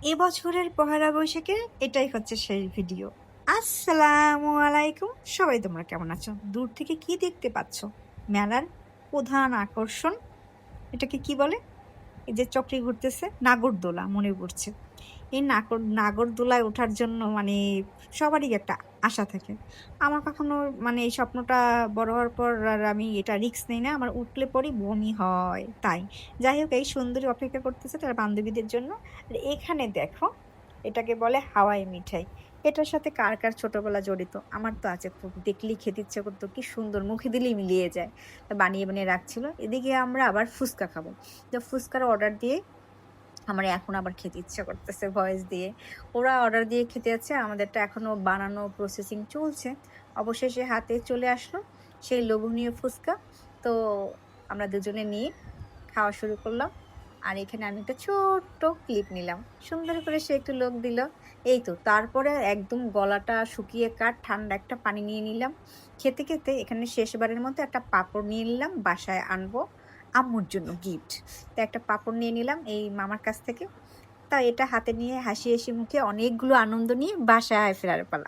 এবছরের পহেলা বৈশাখে এটাই হচ্ছে সেই ভিডিও। আসসালামু আলাইকুম, সবাই তোমরা কেমন আছো? দূর থেকে কি দেখতে পাচ্ছ? মেলার প্রধান আকর্ষণ, এটাকে কি বলে? এই যে চক্রি ঘুরতেছে, নাগরদোলা মনে পড়ছে। এই নাগরদোলায় ওঠার জন্য মানে সবারই একটা আশা থাকে। আমার কখনো মানে এই স্বপ্নটা বড় হওয়ার পর আর আমি এটা রিস্ক নেই না, আমার উঠলে পরই বমি হয়। তাই যাই হোক, এই সুন্দরী অপেক্ষা করতেছে তার বান্ধবীদের জন্য। আর এখানে দেখো, এটাকে বলে হাওয়াই মিঠাই। এটার সাথে কার কার ছোটবেলা জড়িত? আমার তো আছে, খুব দেখলেই খেতে ইচ্ছে করতো, কি সুন্দর, মুখে দিলেই মিলিয়ে যায়। তা বানিয়ে বানিয়ে রাখছিল। এদিকে আমরা আবার ফুচকা খাবো, তো ফুচকার অর্ডার দিয়ে আমার এখন আবার খেতে ইচ্ছা করতেছে ভয়েস দিয়ে। ওরা অর্ডার দিয়ে খেতে যাচ্ছে, আমাদেরটা এখনো বানানো প্রসেসিং চলছে। অবশেষে হাতে চলে আসলো সেই লোভনীয় ফুচকা। তো আমরা দুজনে নিয়ে খাওয়া শুরু করলাম। আর এখানে আমি একটা ছোট্ট ক্লিপ নিলাম, সুন্দর করে সে একটু লোক দিল। এই তো তারপরে একদম গলাটা শুকিয়ে কাট, ঠান্ডা একটা পানি নিয়ে নিলাম। খেতে খেতে এখানে শেষবারের মতো একটা পাঁপড় নিয়ে নিলাম, বাসায় আনবো আম্মুর জন্য গিফট। তো একটা পাঁপড় নিয়ে নিলাম এই মামার কাছ থেকে। তা এটা হাতে নিয়ে হাসি হাসি মুখে অনেকগুলো আনন্দ নিয়ে বাসায় ফেরার পালা।